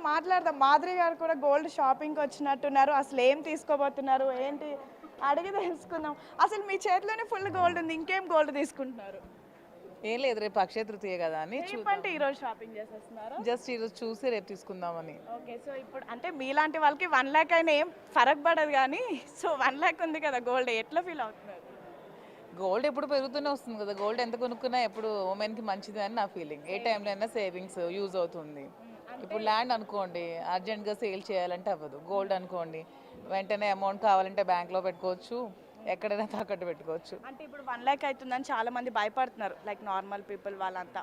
మాట్లాడదాం. మాధురి గారు కూడా గోల్డ్ షాపింగ్కి వచ్చినట్టున్నారు. అసలు ఏం తీసుకోబోతున్నారు ఏంటి అడిగి తెలుసుకుందాం. అసలు మీ చేతిలోనే ఫుల్ గోల్డ్ ఉంది, ఇంకేం గోల్డ్ తీసుకుంటున్నారు? ఏం లేదు, రేపు అక్షయ తృతీయ కదా అని అంటే ఈరోజు షాపింగ్ చేసేస్తున్నారు. జస్ట్ ఈరోజు చూసి రేపు తీసుకుందామని. ఓకే, సో ఇప్పుడు అంటే మీలాంటి వాళ్ళకి 1,00,000 అయినా ఏం ఫరక్ పడదు కానీ, సో 1,00,000 ఉంది కదా గోల్డ్, ఎట్లా ఫీల్ అవుతున్నారు? గోల్డ్ ఎప్పుడు పెరుగుతూనే వస్తుంది కదా, గోల్డ్ ఎంత కొనుక్కున్నా ఎప్పుడు ఉమెన్కి మంచిది అని నా ఫీలింగ్. ఏ టైంలో అయినా సేవింగ్స్ యూజ్ అవుతుంది. ఇప్పుడు ల్యాండ్ అనుకోండి, అర్జెంట్గా సేల్ చేయాలంటే అవ్వదు. గోల్డ్ అనుకోండి, వెంటనే అమౌంట్ కావాలంటే బ్యాంక్లో పెట్టుకోవచ్చు, ఎక్కడైనా తాకట్టు పెట్టుకోవచ్చు. అంటే ఇప్పుడు 1,00,000 అవుతుందని చాలా మంది భయపడుతున్నారు, లైక్ నార్మల్ పీపుల్ వాళ్ళంతా.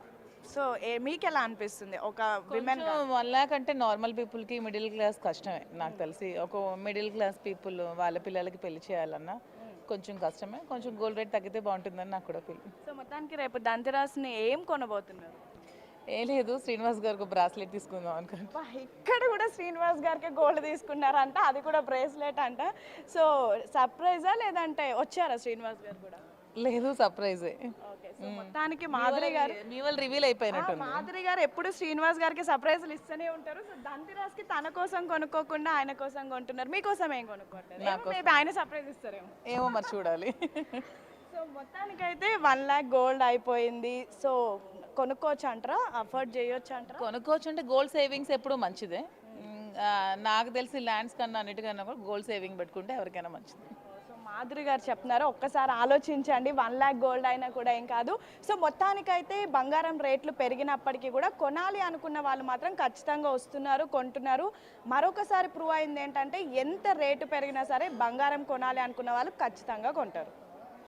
సో మీకు ఎలా అనిపిస్తుంది ఒక విమెన్? 1 lakh అంటే నార్మల్ పీపుల్కి, మిడిల్ క్లాస్ కష్టమే నాకు తెలిసి. ఒక మిడిల్ క్లాస్ పీపుల్ వాళ్ళ పిల్లలకి పెళ్లి చేయాలన్నా కొంచెం కష్టమే. కొంచెం గోల్డ్ రేట్ తగ్గితే బాగుంటుందని నాకు కూడా ఫీల్. సో మొత్తానికి రేపు ధనతెరస్ని ఏం కొనబోతున్నారు? ఏం లేదు, శ్రీనివాస్ గారికి బ్రాస్లెట్ తీసుకుందాం అనుకుంటున్నాను. ఇక్కడ కూడా శ్రీనివాస్ గారికి గోల్డ్ తీసుకున్నారంట, అది కూడా బ్రేస్లెట్ అంట. సో సర్ప్రైజా లేదంటే వచ్చారా శ్రీనివాస్ గారు కూడా? లేదు, సర్ప్రైజే. ఓకే, సో మొత్తానికి మాధురి గారు, మీ వాళ్ళు రివీల్ అయిపోయినట్టుంది. మాధురి గారు ఎప్పుడు శ్రీనివాస్ గారికి సర్ప్రైజులు ఇస్తూనే ఉంటారు. సో ధనతెరస్కి తన కోసం కొనుక్కోకుండా ఆయన కోసం కొంటున్నారు. మీకోసం ఏం కొనుక్కోవట్లేదు? మేబీ ఆయన సర్ప్రైజ్ ఇస్తారేమో. ఏమో మరి చూడాలి. సో మొత్తానికైతే 1,00,000 గోల్డ్ అయిపోయింది. సో కొనుక్కోవచ్చు అంటారా, అఫోర్డ్ చేయొచ్చు అంటారా? కొనుక్కోవచ్చు అంటే గోల్డ్ సేవింగ్స్ ఎప్పుడు మంచిదే. నాకు తెలిసి ల్యాండ్స్ కన్నా అన్నిటికన్నా కూడా గోల్డ్ సేవింగ్ పెట్టుకుంటే ఎవరికైనా మంచిది. సో మాధురి గారు చెప్తున్నారు, ఒక్కసారి ఆలోచించండి. 1,00,000 గోల్డ్ అయినా కూడా ఏం కాదు. సో మొత్తానికైతే బంగారం రేట్లు పెరిగినప్పటికీ కూడా కొనాలి అనుకున్న వాళ్ళు మాత్రం ఖచ్చితంగా వస్తున్నారు, కొంటున్నారు. మరొకసారి ప్రూవ్ అయింది ఏంటంటే ఎంత రేటు పెరిగినా సరే బంగారం కొనాలి అనుకున్న వాళ్ళు ఖచ్చితంగా కొంటారు.